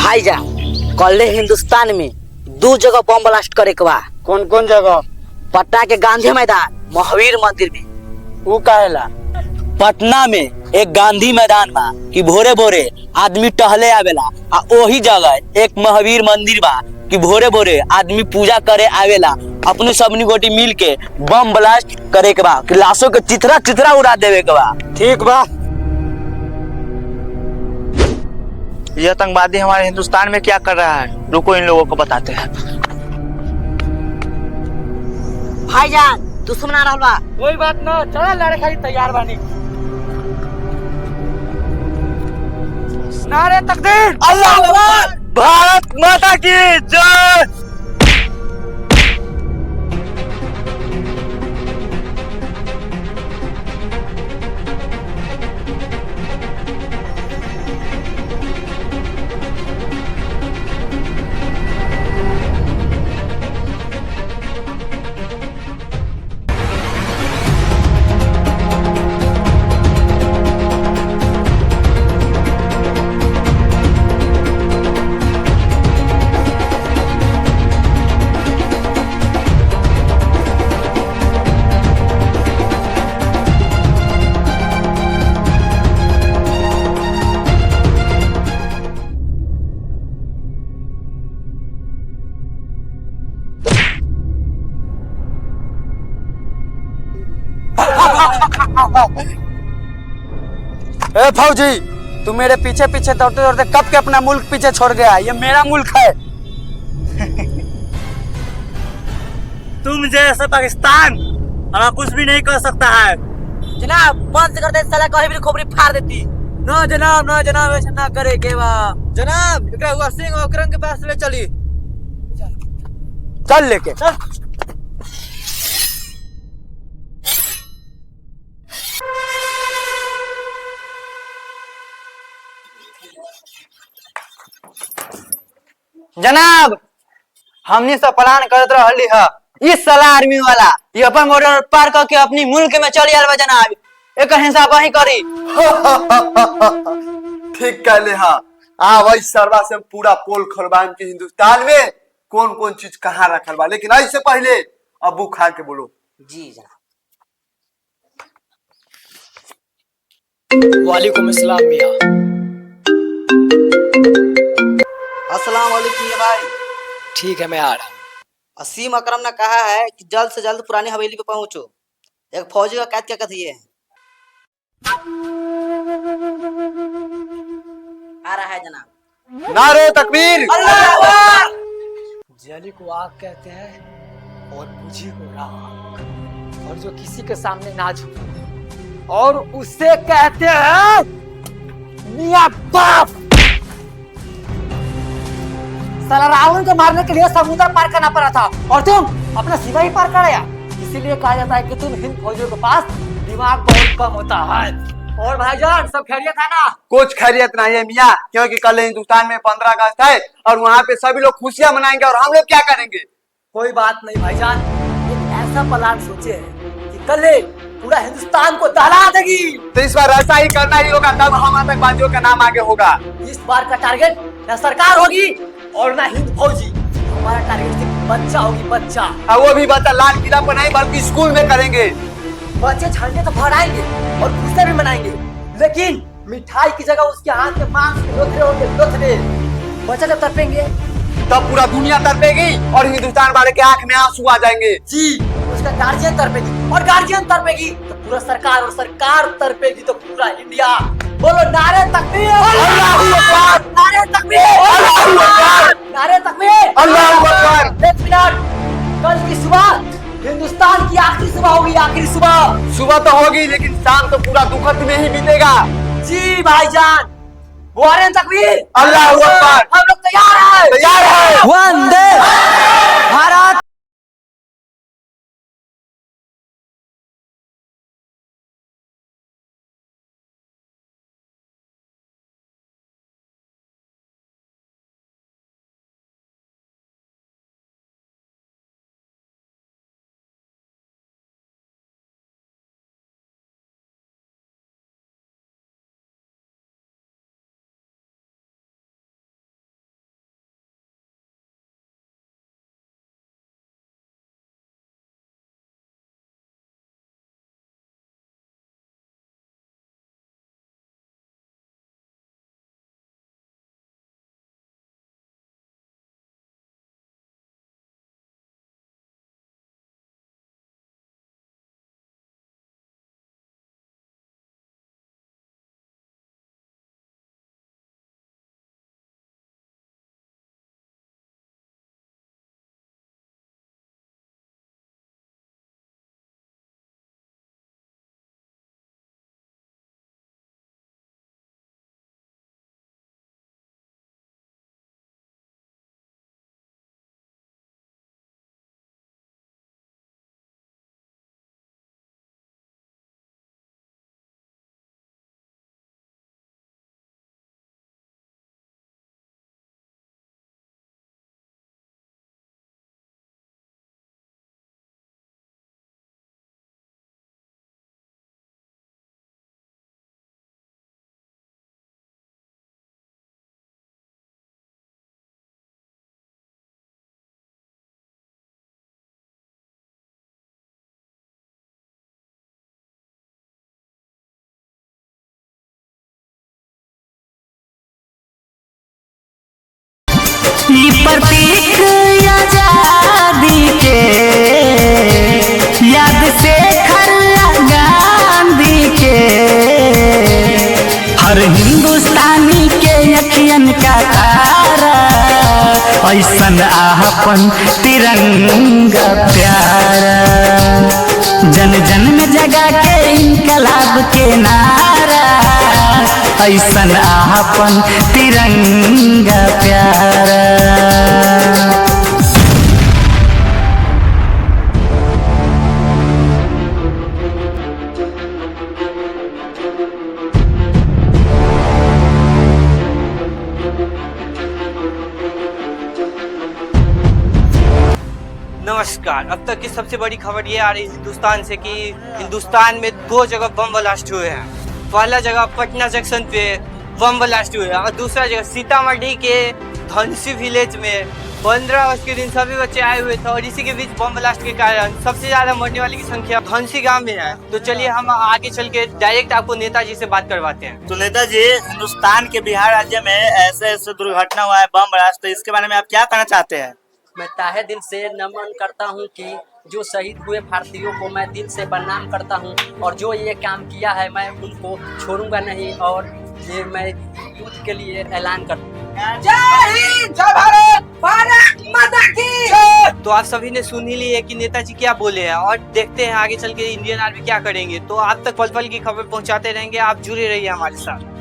भाईजान, कल हिंदुस्तान में 2 जगह बम ब्लास्ट करे के बा। कौन कौन जगह? पटना के गांधी मैदान, महावीर मंदिर में। वो काहेला? पटना में एक गांधी मैदान बा कि भोरे भोरे आदमी टहले आवेला, आ वही जगह एक महावीर मंदिर बा कि भोरे भोरे आदमी पूजा करे आवेला। अपने सबनी गोटी मिल के बम ब्लास्ट करे के बा कि लाशों के चिथरा चिथरा उड़ा देवे के बा। ठीक बा। यह आतंकवादी हमारे हिंदुस्तान में क्या कर रहा है, रुको इन लोगों को बताते हैं। भाईजान, दुश्मन आ रहल बा। कोई बात ना, चला लड़े खाली तैयार बानी। नारे तकदीर, अल्लाह अकबर, भारत माता की जय। ए फौजी, तू मेरे पीछे पीछे दौड़ते दौड़ते कब के अपना मुल्क पीछे छोड़ गया? ये मेरा मुल्क है। तुम जैसे पाकिस्तान हमारा कुछ भी नहीं कर सकता है। जनाब, बंद कर दे, साला कहीं भी खोपड़ी फाड़ देती। ना जनाब, ऐसा ना करे के बा। जनाब, एकरा हुआ सिंह औकरन के पास ले चली। चल लेके चल। जनाब, हमने सब प्लान करत रहली है। इस साला आर्मी वाला ये अपन बॉर्डर पार करके अपनी मुल्क में चली आल बा जनाब। एक हिसाब वही करी। ठीक कहले हाँ। वही सरवा से हम पूरा पोल खोलबान के हिंदुस्तान में कौन कौन चीज कहाँ रखल बा। लेकिन इससे पहले अबू खान के बोलो। जी जनाब। वालेकुम अस्सलाम मियां। अस्सलाम वालेकुम मियां भाई। ठीक है, मैं आ रहा हूँ। असीम अकरम ने कहा है कि जल्द से जल्द पुरानी हवेली पे पहुंचो। एक फौजी का कैद क्या कथी है। आ रहा है जनाब। नारे तकबीर। जली को आग कहते हैं और बुझी को राख, और जो किसी के सामने ना झुके और उसे कहते हैं मियां बाप। साला रावण को मारने के लिए समुद्र पार करना पड़ा था और तुम अपना सीमा ही पार कर आया। इसीलिए कहा जाता है कि तुम हिंद फौजियों के पास दिमाग बहुत कम होता है। और भाईजान, सब खैरियत है ना? कुछ खैरियत नहीं है मियाँ, क्योंकि कल हिंदुस्तान में 15 अगस्त है और वहाँ पे सभी लोग खुशियां मनाएंगे और हम लोग क्या करेंगे? कोई बात नहीं भाईजान, एक ऐसा प्लान सोचे हैं कि कल पूरा हिंदुस्तान को दहला देगी। तो इस बार ऐसा ही करना ही होगा, तब हम आतंकवादियों का नाम आगे होगा। इस बार का टारगेट न सरकार होगी और न हिंद फौजी। हमारा टारगेट सिर्फ बच्चा होगी, बच्चा। और वो भी बच्चा लाल किला पर नहीं बल्कि स्कूल में करेंगे। बच्चे झंडे तो फहराएंगे और खुशियां भी मनाएंगे, लेकिन मिठाई की जगह उसके हाथ में मांस के लोथड़े होंगे, लोथड़े। बच्चा जब तड़पेंगे तब पूरा दुनिया तड़पेगी और हिंदुस्तान वाले के आंख में आंसू आ जाएंगे। जी, उसका गार्जियन तड़पेगी और गार्जियन तड़पेगी तो पूरा सरकार, और सरकार तड़पेगी तो पूरा इंडिया। बोलो नारे तकबीर, अल्लाहू अकबर, नारे तकबीर, अल्लाहू अकबर, नारे तकबीर, अल्लाहू अकबर। एक मिनट, कल की सुबह हिंदुस्तान की आखिरी सुबह होगी, आखिरी सुबह। सुबह तो होगी लेकिन शाम तो पूरा दुखद में ही बीतेगा। जी भाईजान, वारे तकबीर, अल्लाहू अकबर। हम लोग तैयार हैं। तैयार है। वंदे भारत। ऐसन आपन तिरंगा प्यारा, जन जन में जगा के इनकलाब के नारा, ऐसन आपन तिरंगा प्यारा। नमस्कार। अब तक की सबसे बड़ी खबर ये आ रही है हिंदुस्तान से कि हिंदुस्तान में 2 जगह बम ब्लास्ट हुए हैं। पहला जगह पटना जंक्शन पे बम ब्लास्ट हुए और दूसरा जगह सीतामढ़ी के धनसी विलेज में 15 अगस्त के दिन सभी बच्चे आए हुए थे और इसी के बीच बम ब्लास्ट के कारण सबसे ज्यादा मरने वाले की संख्या धनसी गांव में है। तो चलिए हम आगे चल के डायरेक्ट आपको नेताजी से बात करवाते हैं। तो नेताजी, हिंदुस्तान के बिहार राज्य में ऐसे ऐसे दुर्घटना हुआ है बम ब्लास्ट, तो इसके बारे में आप क्या कहना चाहते हैं? मैं तहे दिल से नमन करता हूं कि जो शहीद हुए भारतीयों को मैं दिल से प्रणाम करता हूं और जो ये काम किया है मैं उनको छोड़ूंगा नहीं और ये मैं युद्ध के लिए ऐलान करता हूं। जय हिंद, जय भारत, भारत माता की। तो आप सभी ने सुन ही लिए कि नेताजी क्या बोले हैं और देखते हैं आगे चल के इंडियन आर्मी क्या करेंगे। तो आप तक पल पल की खबर पहुंचाते रहेंगे, आप जुड़े रहिए हमारे साथ।